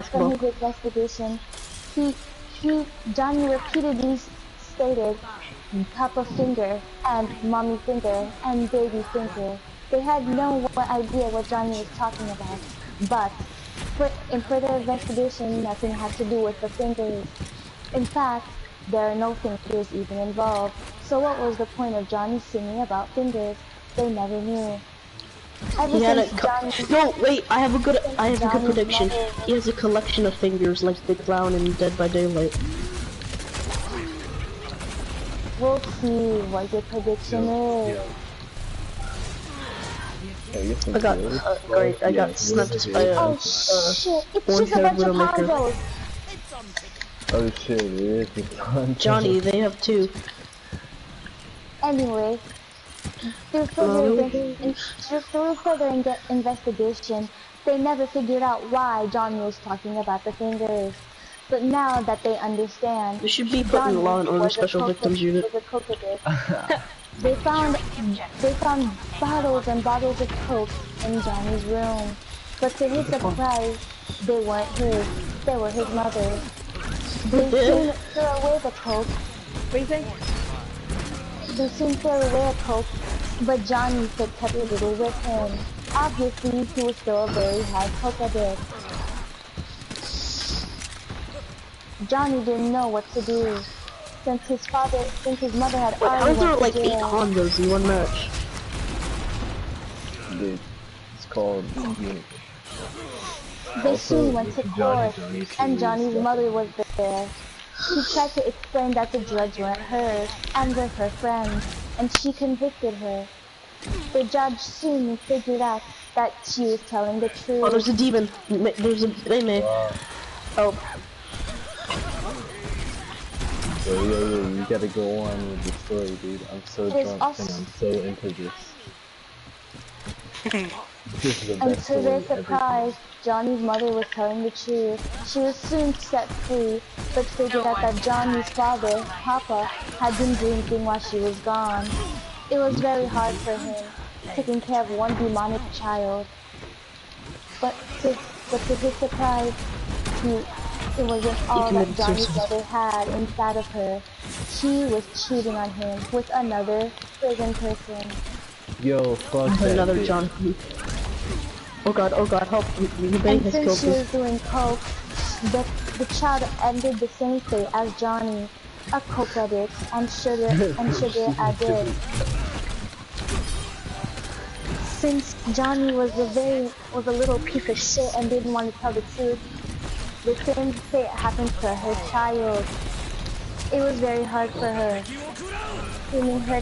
from his investigation, he, Johnny repeatedly stated Papa Finger and Mommy Finger and Baby Finger. They had no idea what Johnny was talking about, but in further investigation, nothing had to do with the fingers. In fact, there are no fingers even involved. So what was the point of Johnny singing about fingers? They never knew. Ever since Johnny... No, wait, I have a good prediction. He has a collection of fingers like the clown in Dead by Daylight. We'll see what your prediction is. I got great. I got snapped by a shit! It's just a bunch of Ponzos. Oh shit! It is. Johnny, they have two. Anyway, through further investigation, they never figured out why Johnny was talking about the fingers. But now that they understand, we should be putting the Law and Order Special Victims Unit. They found bottles and bottles of coke in Johnny's room, but to his surprise, they weren't his. They were his mother's. They soon threw away the coke. They soon threw away the coke, but Johnny kept a little with him. Obviously, he was still a very high coke addict. Johnny didn't know what to do. Since his mother had already there like 8 condos in one match? Dude, it's called Unity. They soon went to court, and Johnny's mother was there. She tried to explain that the drugs weren't hers, and were her friends, and she convicted her. The judge soon figured out that she was telling the truth. Oh, there's a demon. There's a... Help. Yo, you gotta go on with the story, dude. I'm so drunk and I'm so into this. This is the best story ever. And to their surprise, Johnny's mother was telling the truth. She was soon set free, but figured out that Johnny's father, Papa, had been drinking while she was gone. It was very hard for him, taking care of one demonic child. But to his surprise, it wasn't all that Johnny's mother had inside of her. She was cheating on him with another prison person. Yo, fuck that another bitch. John. Oh god, help. And since she was doing coke, the child ended the same fate as Johnny, a coke addict and sugar addict. Since Johnny was a little piece of shit and didn't want to tell the truth, the same fate happened to her child. It was very hard for her. Seeing her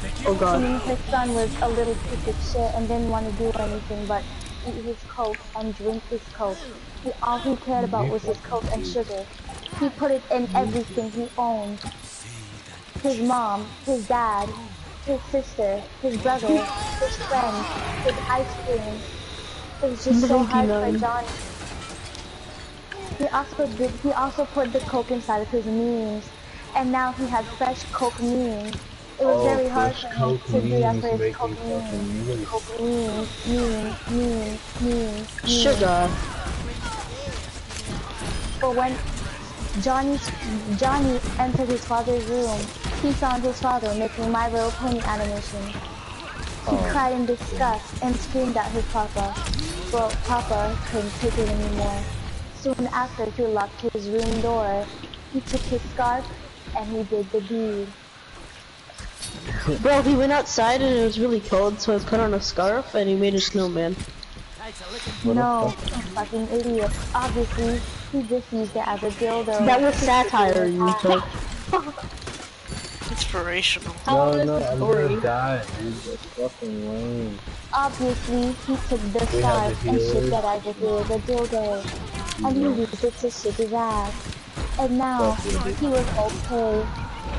son was a little piece of shit and didn't want to do anything but eat his coke and drink his coke. All he cared about was his coke and sugar. He put it in everything he owned. His mom, his dad, his sister, his brother, his friends, his ice cream. It was just so hard for Johnny. He also put the coke inside of his memes, and now he had fresh coke memes. It was very hard for him to do that for his coke memes. Coke memes. Sugar. But when Johnny entered his father's room, he found his father making My Little Pony animations. He cried in disgust and screamed at his papa. Well, Papa couldn't take it anymore. Soon after, he locked his room door. He took his scarf and he did the deed. Bro, he went outside and it was really cold, so I put on a scarf and he made a snowman. No, fucking idiot. Obviously, he just used it as a dildo. That was satire, you took. Inspirational. No, I'm gonna die, dude. That's fucking lame. Obviously, he took the scarf and shit that I just did, the dildo, and he used it to shit his ass. And now, he was okay.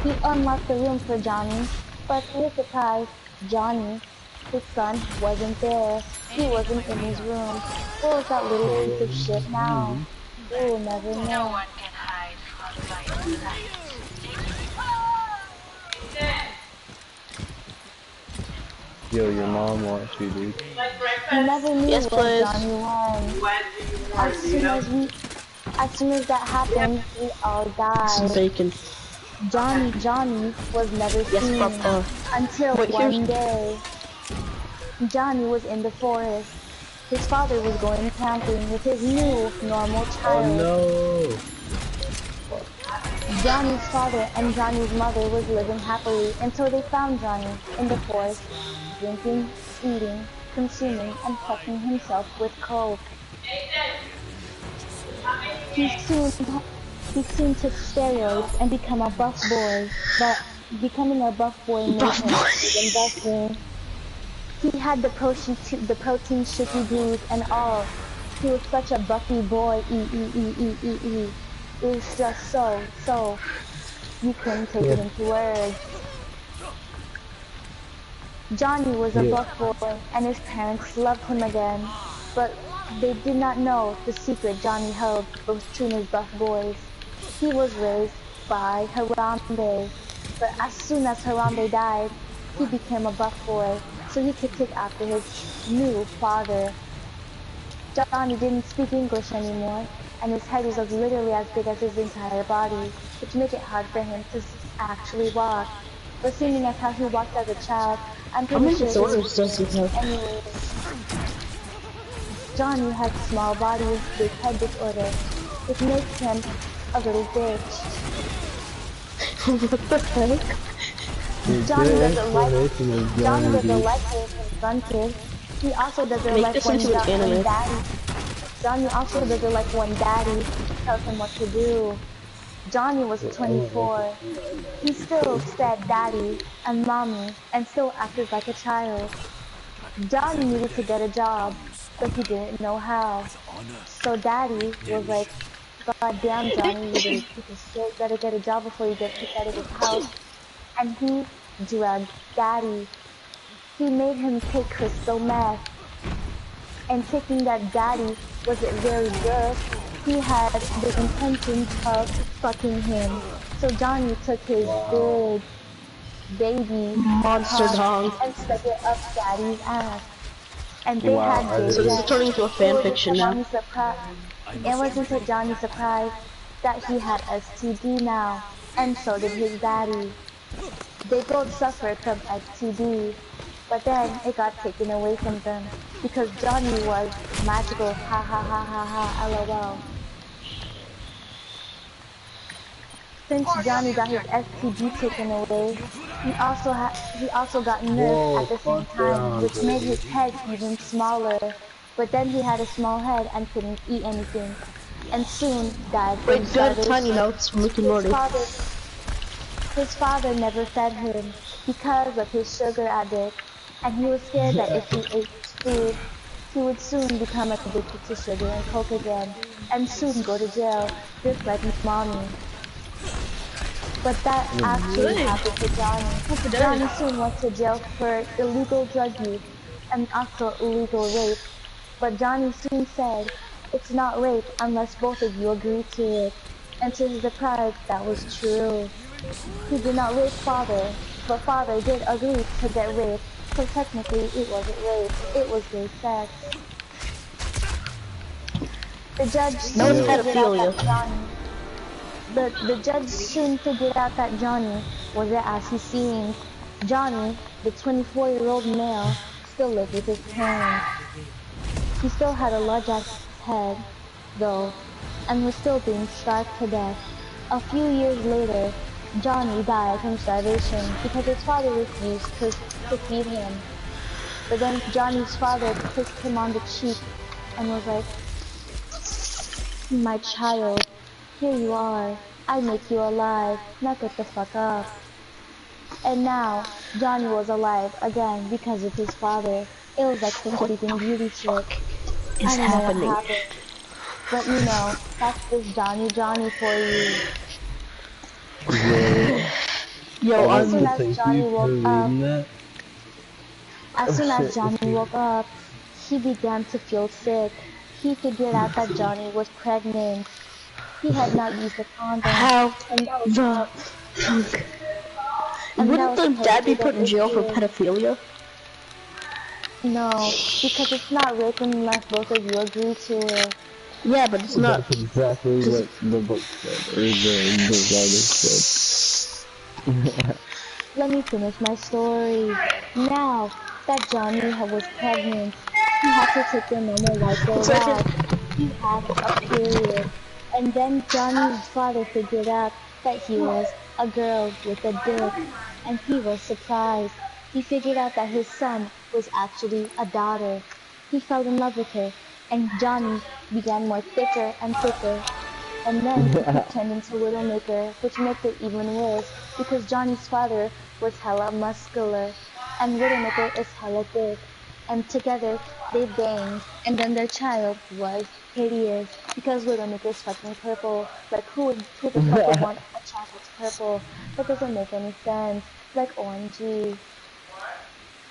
He unlocked the room for Johnny, but to his surprise, Johnny, his son, wasn't there. He wasn't in his room. Where was that little piece of shit now? We will never know. No one can hide from my sight. Yo, your mom wants you, dude. We never knew yes, where Johnny went. As soon as that happened, we all Some died. bacon. Johnny was never Yes, seen Papa. until Wait, one day. Johnny was in the forest. His father was going camping with his new normal Oh child. no! Johnny's father and Johnny's mother was living happily until they found Johnny in the forest, drinking, eating, consuming, and puffing himself with coke. He soon he soon took steroids and became a buff boy, but becoming a buff boy made Buff him boy. even buffer. He had the protein shaky booze and all. He was such a buffy boy. It was just so. You couldn't take it Yeah. into words. Johnny was a Yeah. buff boy, and his parents loved him again, but they did not know the secret Johnny held between his buff boys. He was raised by Harambe, but as soon as Harambe died, he became a buff boy, so he could take after his new father. Johnny didn't speak English anymore, and his head was literally as big as his entire body, which made it hard for him to actually walk. But seeing as how he walked as a child, I'm How pretty many sure it was disorders does he have? anyway. Johnny has a small body with big head disorder, which makes him a little bitch. What the heck? Dude, Johnny good doesn't like explanation of Johnny Johnny, doesn't dude. like being confronted. He also doesn't Make like this when into an anime. daddy. Johnny also doesn't like when daddy tells him what to do. Johnny was Yeah, I don't like 24. it. He still said daddy and mommy and still acted like a child. Johnny needed to get a job, but he didn't know how. So daddy was like, God damn Johnny, you little piece of shit, better get a job before you get kicked out of this house. And he drugged daddy. He made him take crystal meth. And thinking that daddy wasn't very good, he had the intentions of fucking him. So Johnny took his Wow. big baby Monster cock dong. and stuck it up daddy's ass. And they Wow, had I gay So this is sex. turning into a It fan wasn't to fiction now. Johnny's surprise. It wasn't to Johnny's surprise that he had STD now, and so did his daddy. They both suffered from STD, but then it got taken away from them because Johnny was magical, ha ha ha ha ha, lol. Since Johnny got his STD taken away, he also got nerfed Whoa, at the same calm time, down, which made baby. his head even smaller. But then he had a small head and couldn't eat anything, and soon died Wait, from go ahead, Tiny starvation. Notes from Rick and His Morty. father His father never fed him because of his sugar addict, and he was scared that if he ate food, he would soon become addicted to sugar and coke again, and soon go to jail, just like mommy. But that actually Good. happened to Johnny. Hope it does. Johnny soon went to jail for illegal drug use and also illegal rape. But Johnny soon said, it's not rape unless both of you agree to it. And to his surprise, that was true. He did not rape father, but father did agree to get raped, so technically it wasn't rape, it was gay sex. The judge That was soon Yeah. figured out that pedophilia. Johnny the judge soon figured out that Johnny wasn't as he seemed. Johnny, the 24-year-old male, still lived with his parents. He still had a large ass head, though, and was still being starved to death. A few years later, Johnny died from starvation because his father refused to feed him. But then Johnny's father kissed him on the cheek and was like, my child, here you are. I make you alive. Now get the fuck up. And now, Johnny was alive again because of his father. It was like some What Sleeping the Beauty shit. fuck is I don't know what happening? happened. But you know, that's just Johnny for you. Yo, I Yo, As like soon to as thank Johnny you for woke up, reading that. as Oh soon as shit, Johnny excuse me. woke up, he began to feel sick. He figured out that Johnny was pregnant. He had not used a condom, how and that was the fuck? Wouldn't the dad probably be the put in jail for issue. pedophilia? No, because it's not rape unless both of you agree to it. Yeah, but it's not. That's exactly Cause what the book said, or the writer said. Let me finish my story. Now that Johnny was pregnant, he had to take the normal white girl second. route. He had a period. And then Johnny's father figured out that he was a girl with a dick. And he was surprised. He figured out that his son was actually a daughter. He fell in love with her. And Johnny began more thicker and thicker. And then he turned into Widowmaker, which made it even worse because Johnny's father was hella muscular and Widowmaker is hella thick. And together they banged, and then their child was hideous because Widowmaker's fucking purple. Like who the fuck would want a child that's purple? That doesn't make any sense. Like OMG.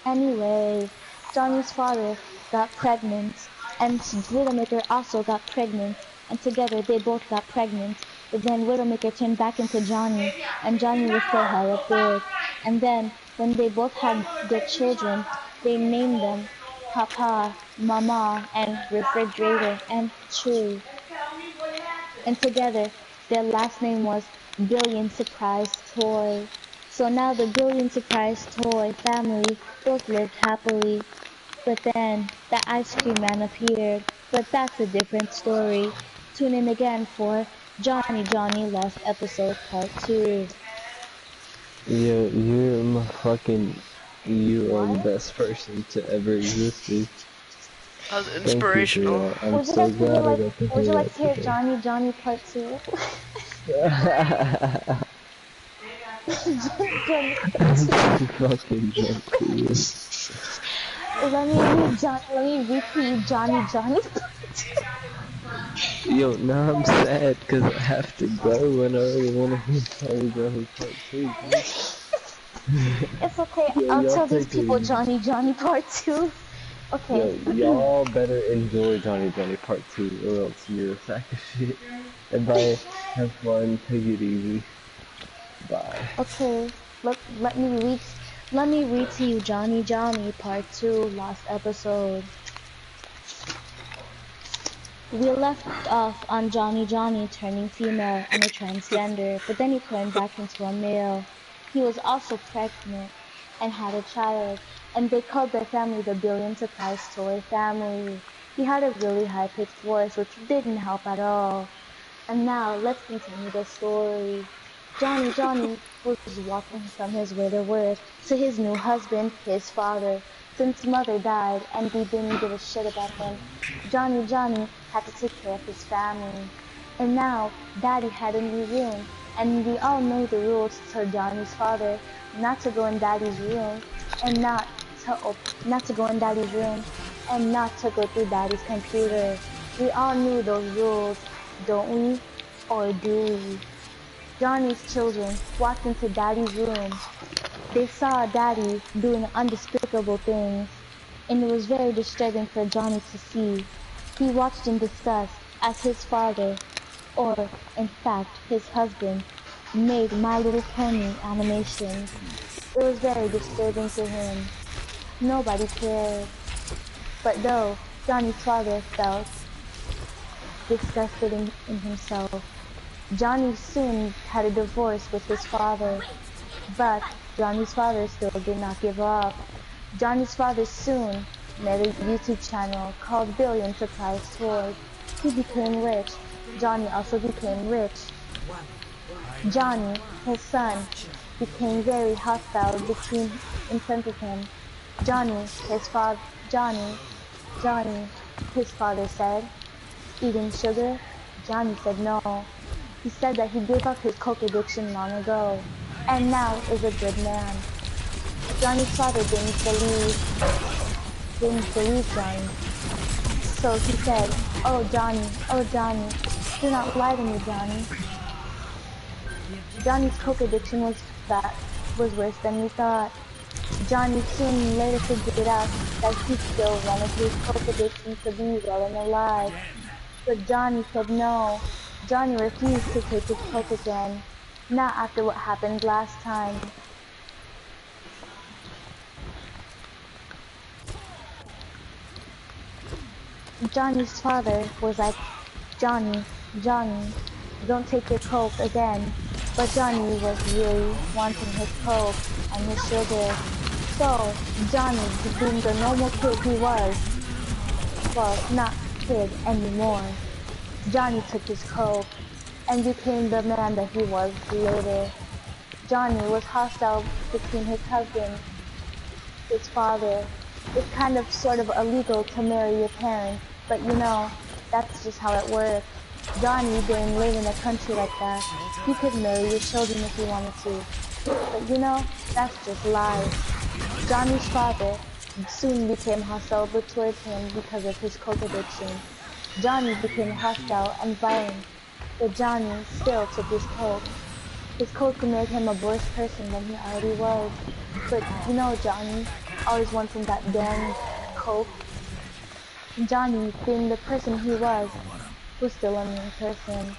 Anyway, Johnny's father got pregnant, and Widowmaker also got pregnant, and together they both got pregnant. But then Widowmaker turned back into Johnny, and Johnny was still hella big. And then, when they both had their children, they named them Papa, Mama, and Refrigerator, and True. And together, their last name was Billion Surprise Toy. So now the Billion Surprise Toy family both lived happily. But then the ice cream man appeared. But that's a different story. Tune in again for Johnny Lost Episode Part 2. You're my fucking. You are the What? best person to ever exist, dude. That was Thank you for inspirational. that. I'm so glad I got to Would you hear like that to hear today. Johnny Part 2? Johnny Part 2. I'm fucking drunk, dude. Let me read to you Johnny Yo, now I'm sad because I have to go and I already want to hear Johnny Part 2. It's okay. Yo, I'll y'all tell these take people it. Johnny Part 2. Okay. Yo, y'all better enjoy Johnny Part 2 or else you're a sack of shit. And bye. Have fun. Take it easy. Bye. Okay. Let me read to you Johnny Part 2 last episode. We left off on Johnny turning female and a transgender, but then he turned back into a male. He was also pregnant and had a child, and they called their family the Billion Surprise Toy family. He had a really high-pitched voice, which didn't help at all. And now, let's continue the story. Johnny was walking from his way to work to his new husband, his father. Since mother died and he didn't give a shit about him, Johnny had to take care of his family. And now, daddy had a new room, and we all know the rules to Johnny's father, not to go in daddy's room, and not to go in daddy's room, and not to go through daddy's computer. We all knew those rules, don't we? Or do we? Johnny's children walked into Daddy's room. They saw Daddy doing undespicable things, and it was very disturbing for Johnny to see. He watched in disgust as his father, or in fact his husband, made My Little Pony animations. It was very disturbing to him. Nobody cared. But though Johnny's father felt disgusted in himself, Johnny soon had a divorce with his father, but Johnny's father still did not give up. Johnny's father soon made a YouTube channel called Billion Surprise Toys. He became rich. Johnny also became rich. Johnny, his son, became very hostile in front of him. Johnny, his father said, eating sugar? Johnny said no. He said that he gave up his coke addiction long ago, and now is a good man. Johnny's father didn't believe Johnny. So he said, oh Johnny, do not lie to me, Johnny. Johnny's coke addiction was worse than we thought. Johnny soon later figured out that he still wanted his coke addiction to be well and alive. But Johnny said no. Johnny refused to take his coke again, not after what happened last time. Johnny's father was like, Johnny, Johnny, don't take your coke again. But Johnny was really wanting his coke and his sugar. So, Johnny, being the normal kid he was, well, not kid anymore, Johnny took his coke and became the man that he was later. Johnny was hostile between his husband, his father. It's kind of sort of illegal to marry your parents, but you know, that's just how it works. Johnny didn't live in a country like that. He could marry your children if he wanted to. But you know, that's just lies. Johnny's father soon became hostile towards him because of his coke addiction. Johnny became hostile and violent, but Johnny still took his coke. His coke made him a worse person than he already was. But you know, Johnny always wanting that damn coke. Johnny, being the person he was still a mean person.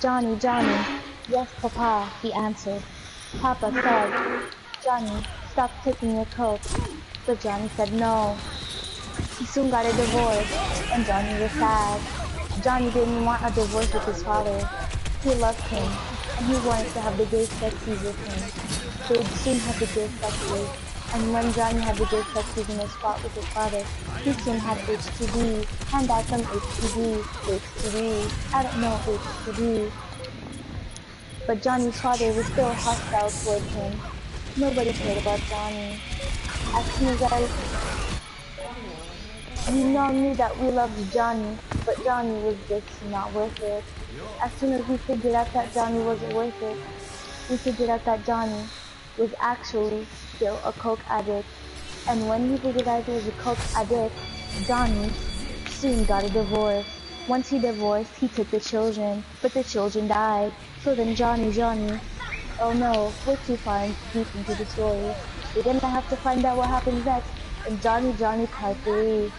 Johnny, Johnny. Yes, Papa, he answered. Papa said, Johnny, stop taking your coke. But Johnny said no. He soon got a divorce, and Johnny was sad. Johnny didn't want a divorce with his father. He loved him, and he wanted to have the gay sexies with him. They'd soon have the gay sexies, and when Johnny had the gay sexies in his spot with his father, he soon had HTD, and died from HTD, I don't know HTD. But Johnny's father was still hostile towards him. Nobody cared about Johnny. As soon as we all knew that we loved Johnny, but Johnny was just not worth it. As soon as we figured out that Johnny wasn't worth it, we figured out that Johnny was actually still a coke addict. And when we figured out he was a coke addict, Johnny soon got a divorce. Once he divorced, he took the children, but the children died. So then Johnny, oh no, we're too far deep into the story. We're gonna have to find out what happens next in Johnny Part 3.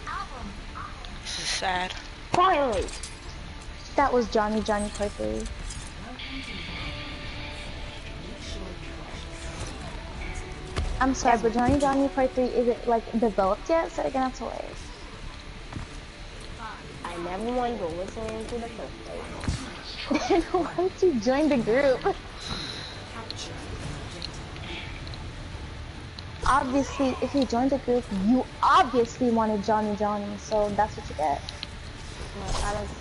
This is sad. Finally! That was Johnny Part 3. I'm sorry, but Johnny Part 3 isn't like developed yet, so you're gonna have to wait. I never wanted to listen to the first place. Then why don't you join the group? Obviously, if you joined the group, you obviously wanted Johnny, so that's what you get. No, I just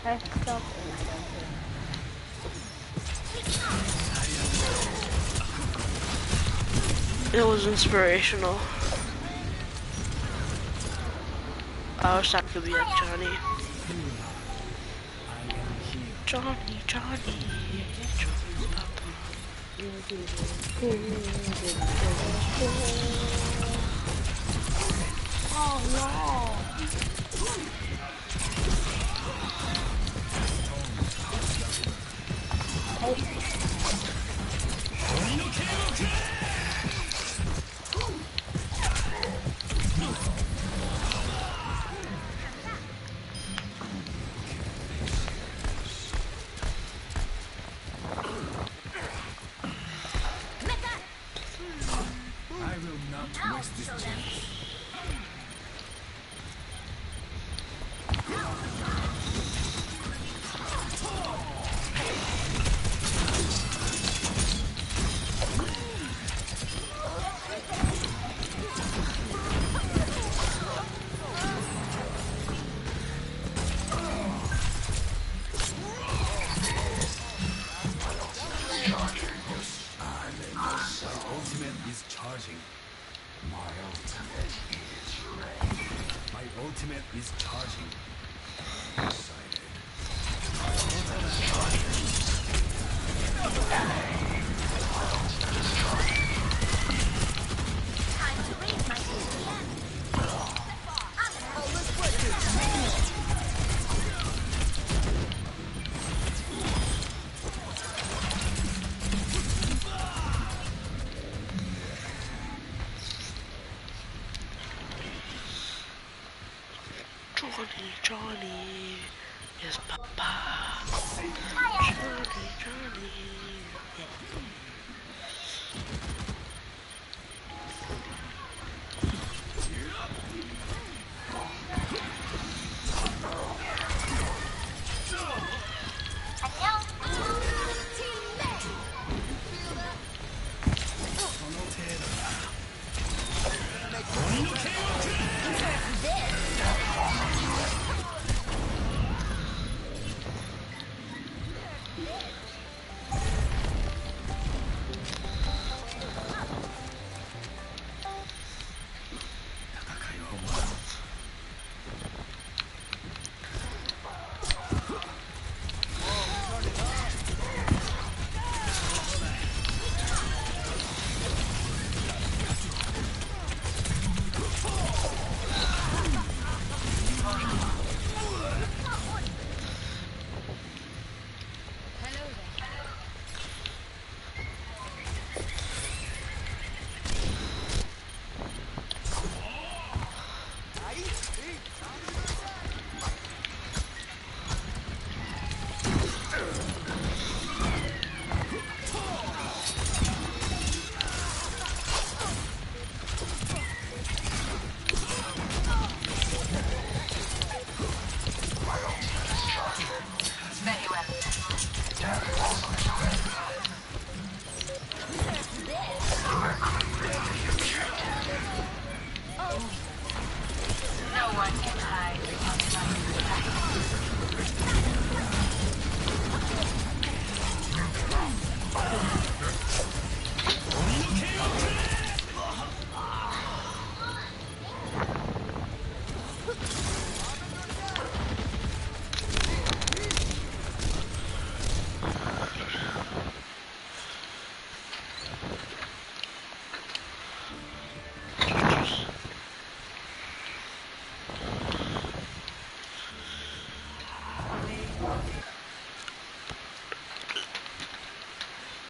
pressed up and I don't care. It was inspirational. I wish I could be like Johnny. Johnny. Oh no! Johnny, yes, Papa. Johnny.